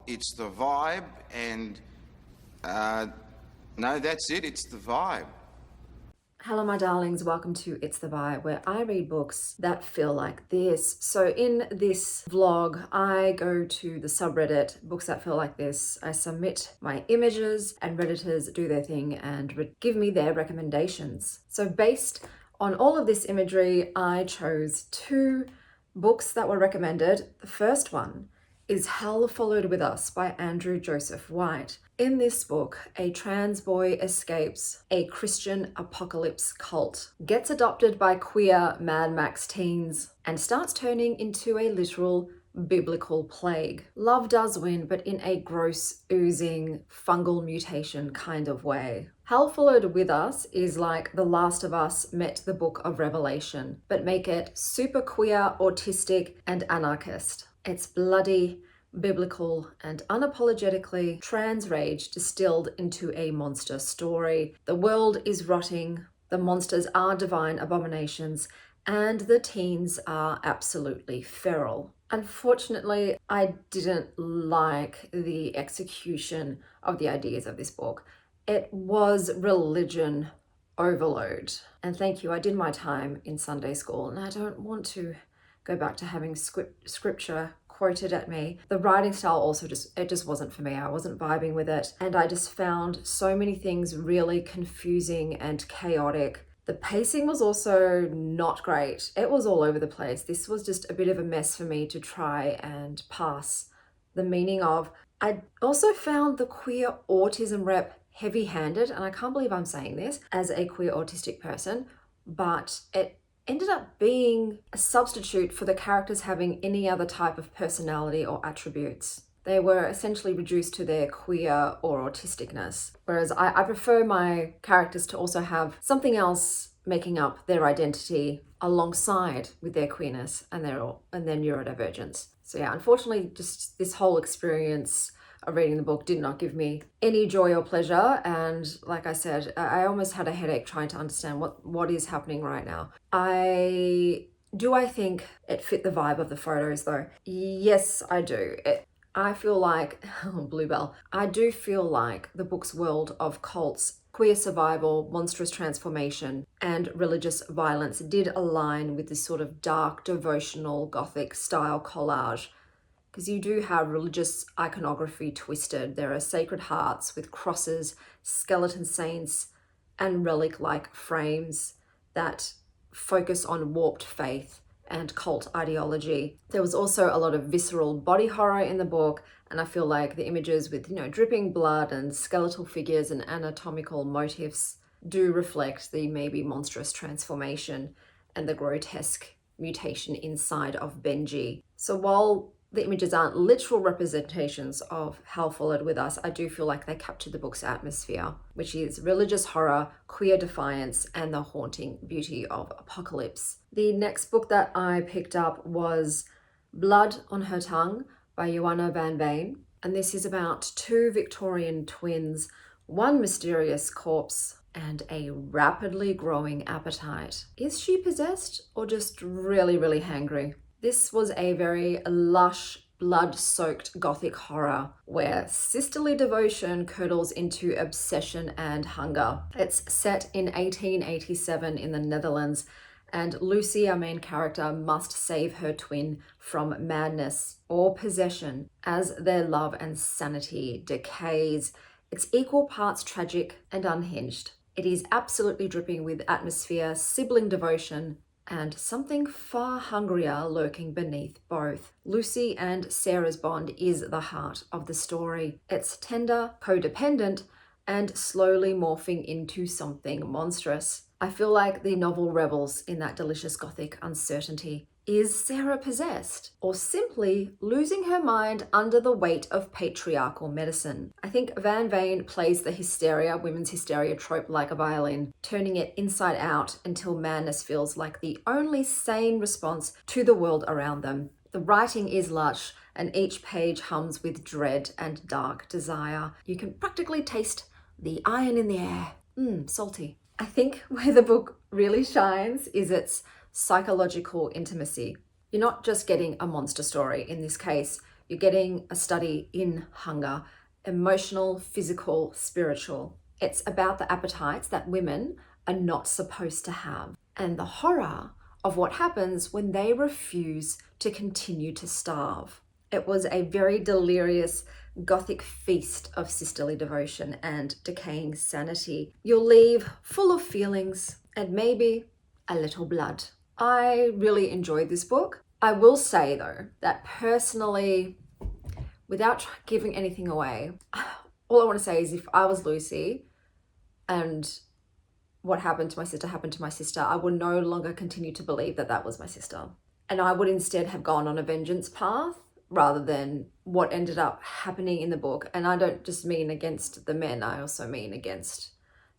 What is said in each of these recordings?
it's the vibe, and no, that's it, it's the vibe. Hello my darlings, welcome to It's the Vibe, where I read books that feel like this. So in this vlog, I go to the subreddit, Books That Feel Like This. I submit my images and Redditors do their thing and give me their recommendations. So based on all of this imagery, I chose two books that were recommended. The first one is Hell Followed With Us by Andrew Joseph White. In this book, a trans boy escapes a Christian apocalypse cult, gets adopted by queer Mad Max teens, and starts turning into a literal biblical plague. Love does win, but in a gross, oozing, fungal mutation kind of way. Hell Followed With Us is like The Last of Us met the Book of Revelation, but make it super queer, autistic, and anarchist. It's bloody, biblical, and unapologetically trans rage distilled into a monster story. The world is rotting, the monsters are divine abominations, and the teens are absolutely feral. Unfortunately, I didn't like the execution of the ideas of this book. It was religion overload. And thank you, I did my time in Sunday school, and I don't want to go back to having scripture quoted at me. The writing style also just wasn't for me. I wasn't vibing with it. And I just found so many things really confusing and chaotic. The pacing was also not great. It was all over the place. This was just a bit of a mess for me to try and pass the meaning of. I also found the queer autism rep heavy-handed, and I can't believe I'm saying this as a queer autistic person, but it ended up being a substitute for the characters having any other type of personality or attributes. They were essentially reduced to their queer or autisticness, whereas I prefer my characters to also have something else making up their identity alongside with their queerness and their neurodivergence. So yeah, unfortunately, just this whole experience of reading the book did not give me any joy or pleasure, and like I said, I almost had a headache trying to understand what is happening right now. I think it fit the vibe of the photos though? Yes, I do. I feel like Bluebell. I do feel like the book's world of cults, queer survival, monstrous transformation, and religious violence did align with this sort of dark, devotional, gothic style collage. Because you do have religious iconography twisted. There are sacred hearts with crosses, skeleton saints, and relic-like frames that focus on warped faith and cult ideology. There was also a lot of visceral body horror in the book, and I feel like the images with, dripping blood and skeletal figures and anatomical motifs do reflect the maybe monstrous transformation and the grotesque mutation inside of Benji. So while the images aren't literal representations of Hell Followed With Us, I do feel like they capture the book's atmosphere, which is religious horror, queer defiance, and the haunting beauty of apocalypse. The next book that I picked up was Blood on Her Tongue by Joanna van Veen, and this is about two Victorian twins, one mysterious corpse, and a rapidly growing appetite. Is she possessed or just really, really hangry? This was a very lush, blood-soaked gothic horror where sisterly devotion curdles into obsession and hunger. It's set in 1887 in the Netherlands, and Lucy, our main character, must save her twin from madness or possession as their love and sanity decays. It's equal parts tragic and unhinged. It is absolutely dripping with atmosphere, sibling devotion, and something far hungrier lurking beneath both. Lucy and Sarah's bond is the heart of the story. It's tender, codependent, and slowly morphing into something monstrous. I feel like the novel revels in that delicious gothic uncertainty. Is Sarah possessed, or simply losing her mind under the weight of patriarchal medicine? I think Van Veen plays the women's hysteria trope like a violin, turning it inside out until madness feels like the only sane response to the world around them. The writing is lush, and each page hums with dread and dark desire. You can practically taste the iron in the air. Salty. I think where the book really shines is its psychological intimacy. You're not just getting a monster story. In this case, You're getting a study in hunger, emotional, physical, spiritual. It's about the appetites that women are not supposed to have and the horror of what happens when they refuse to continue to starve. It was a very delirious gothic feast of sisterly devotion and decaying sanity. You'll leave full of feelings and maybe a little blood. I really enjoyed this book. I will say though that personally, without giving anything away, all I want to say is if I was Lucy and what happened to my sister, I would no longer continue to believe that that was my sister. And I would instead have gone on a vengeance path rather than what ended up happening in the book. And I don't just mean against the men, I also mean against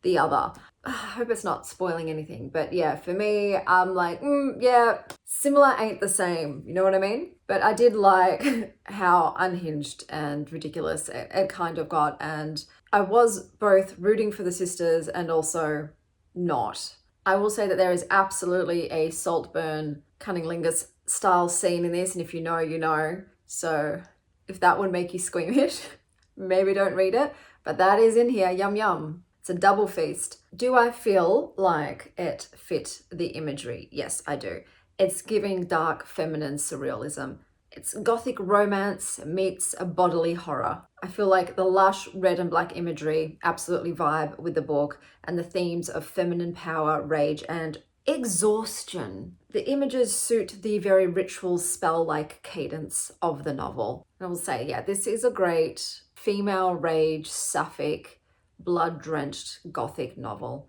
the other. I hope it's not spoiling anything, but yeah, for me, I'm like, yeah, similar ain't the same, you know what I mean? But I did like how unhinged and ridiculous it kind of got, and I was both rooting for the sisters and also not. I will say that there is absolutely a Saltburn Cunnilingus style scene in this, and if you know, you know. So if that would make you squeamish, maybe don't read it, but that is in here, yum yum. It's a double feast. Do I feel like it fit the imagery? Yes, I do. It's giving dark feminine surrealism. It's gothic romance meets a bodily horror. I feel like the lush red and black imagery absolutely vibe with the book and the themes of feminine power, rage, and exhaustion. The images suit the very ritual spell-like cadence of the novel. I will say, yeah, this is a great female rage, sapphic, blood-drenched gothic novel.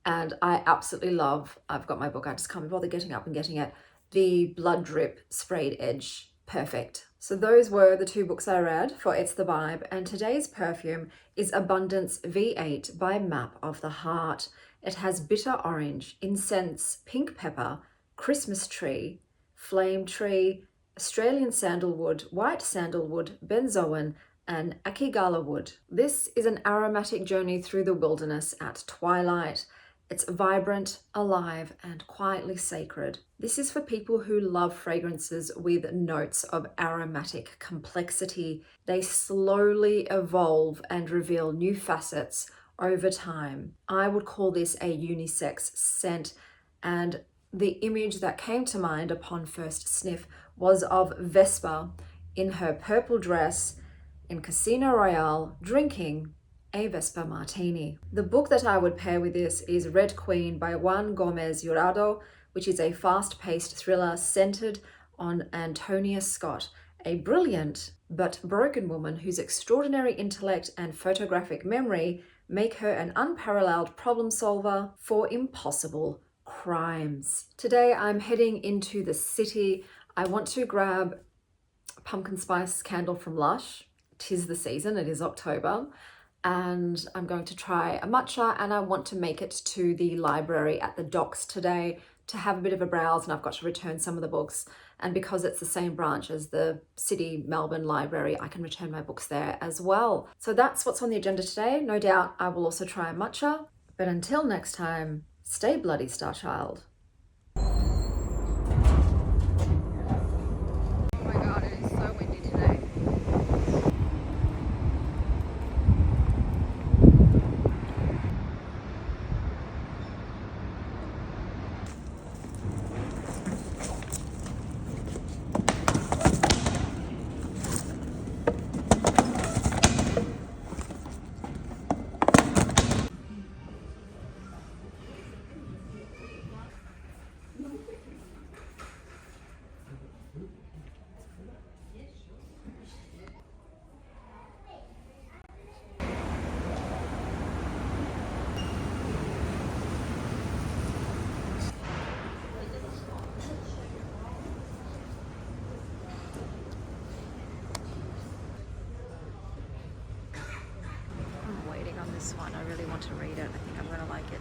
And I absolutely love, I've got my book, I just can't be bothered getting up and getting it, the blood drip sprayed edge. Perfect. So those were the two books I read for It's the Vibe, and today's perfume is Abundance V8 by Map of the Heart. It has bitter orange, incense, pink pepper, Christmas tree, flame tree, Australian sandalwood, white sandalwood, benzoin, and akigala wood. This is an aromatic journey through the wilderness at twilight. It's vibrant, alive, and quietly sacred. This is for people who love fragrances with notes of aromatic complexity. They slowly evolve and reveal new facets over time. I would call this a unisex scent, and the image that came to mind upon first sniff was of Vespa in her purple dress in Casino Royale drinking a Vespa martini. The book that I would pair with this is Red Queen by Juan Gomez Jurado, which is a fast-paced thriller centered on Antonia Scott, a brilliant but broken woman whose extraordinary intellect and photographic memory make her an unparalleled problem solver for impossible crimes. Today I'm heading into the city. I want to grab a pumpkin spice candle from Lush. 'Tis the season, it is October. And I'm going to try a matcha, and I want to make it to the library at the docks today to have a bit of a browse, and I've got to return some of the books. And because it's the same branch as the City Melbourne Library, I can return my books there as well. So that's what's on the agenda today. No doubt I will also try a matcha. But until next time, stay bloody, Star Child. Oh my God, it is so windy today. This one, I really want to read it. I think I'm going to like it.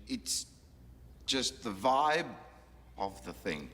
It's just the vibe of the thing.